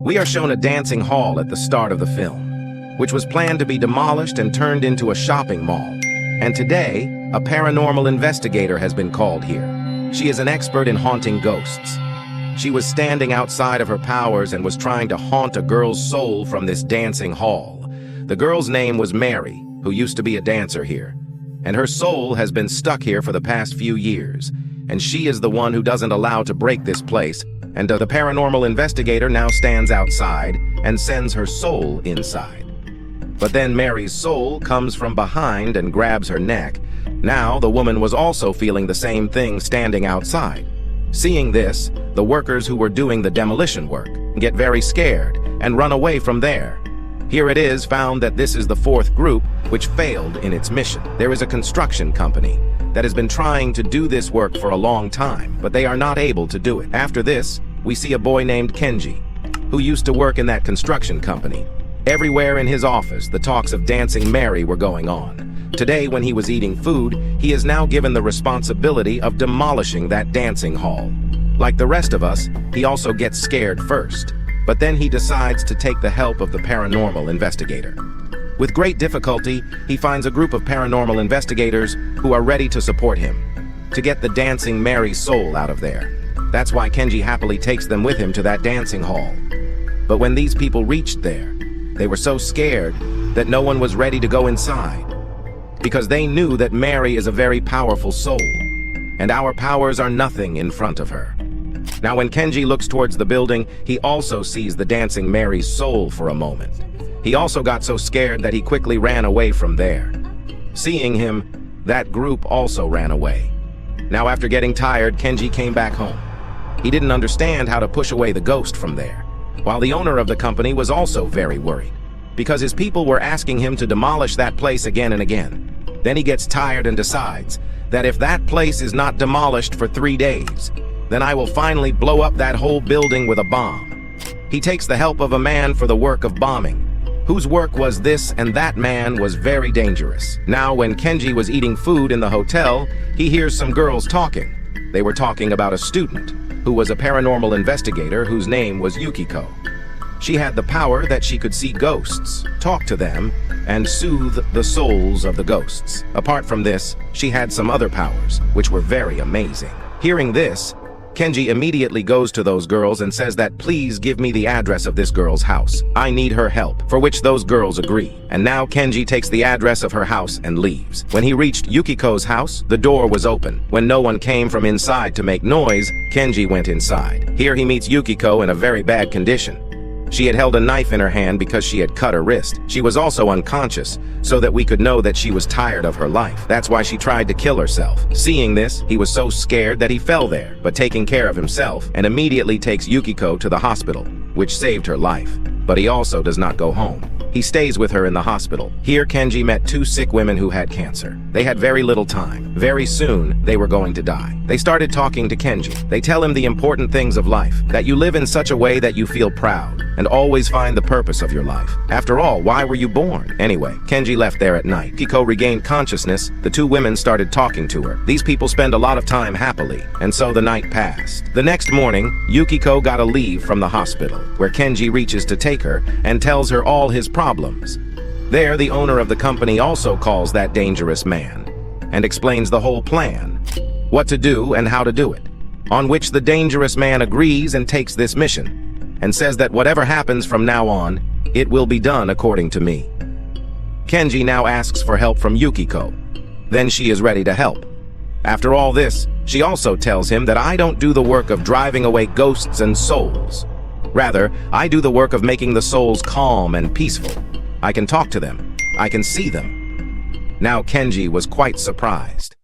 We are shown a dancing hall at the start of the film, which was planned to be demolished and turned into a shopping mall. And today, a paranormal investigator has been called here. She is an expert in haunting ghosts. She was standing outside of her powers and was trying to haunt a girl's soul from this dancing hall. The girl's name was Mary, who used to be a dancer here. And her soul has been stuck here for the past few years. And she is the one who doesn't allow to break this place. And the paranormal investigator now stands outside and sends her soul inside. But then Mary's soul comes from behind and grabs her neck. Now the woman was also feeling the same thing standing outside. Seeing this, the workers who were doing the demolition work get very scared and run away from there. Here it is found that this is the fourth group which failed in its mission. There is a construction company that has been trying to do this work for a long time, but they are not able to do it. After this, we see a boy named Kenji, who used to work in that construction company. Everywhere in his office, the talks of Dancing Mary were going on. Today, when he was eating food, he is now given the responsibility of demolishing that dancing hall. Like the rest of us, he also gets scared first, but then he decides to take the help of the paranormal investigator. With great difficulty, he finds a group of paranormal investigators who are ready to support him, to get the Dancing Mary soul out of there. That's why Kenji happily takes them with him to that dancing hall. But when these people reached there, they were so scared that no one was ready to go inside, because they knew that Mary is a very powerful soul, and our powers are nothing in front of her. Now when Kenji looks towards the building, he also sees the Dancing Mary's soul for a moment. He also got so scared that he quickly ran away from there. Seeing him, that group also ran away. Now after getting tired, Kenji came back home. He didn't understand how to push away the ghost from there, while the owner of the company was also very worried, because his people were asking him to demolish that place again and again. Then he gets tired and decides that if that place is not demolished for 3 days, then I will finally blow up that whole building with a bomb. He takes the help of a man for the work of bombing, whose work was this, and that man was very dangerous. Now when Kenji was eating food in the hotel, he hears some girls talking. They were talking about a student who was a paranormal investigator whose name was Yukiko. She had the power that she could see ghosts, talk to them, and soothe the souls of the ghosts. Apart from this, she had some other powers, which were very amazing. Hearing this, Kenji immediately goes to those girls and says that please give me the address of this girl's house. I need her help, for which those girls agree. And now Kenji takes the address of her house and leaves. When he reached Yukiko's house, the door was open. When no one came from inside to make noise, Kenji went inside. Here he meets Yukiko in a very bad condition. She had held a knife in her hand because she had cut her wrist. She was also unconscious, so that we could know that she was tired of her life. That's why she tried to kill herself. Seeing this, he was so scared that he fell there, but taking care of himself, and immediately takes Yukiko to the hospital, which saved her life. But he also does not go home. He stays with her in the hospital. Here Kenji met 2 sick women who had cancer. They had very little time. Very soon, they were going to die. They started talking to Kenji. They tell him the important things of life, that you live in such a way that you feel proud, and always find the purpose of your life. After all, why were you born? Anyway, Kenji left there at night. Yukiko regained consciousness. The 2 women started talking to her. These people spend a lot of time happily, and so the night passed. The next morning, Yukiko got a leave from the hospital, where Kenji reaches to take her and tells her all his problems. There, the owner of the company also calls that dangerous man and explains the whole plan, what to do and how to do it, on which the dangerous man agrees and takes this mission, and says that whatever happens from now on, it will be done according to me. Kenji now asks for help from Yukiko. Then she is ready to help. After all this, she also tells him that I don't do the work of driving away ghosts and souls. Rather, I do the work of making the souls calm and peaceful. I can talk to them. I can see them. Now Kenji was quite surprised.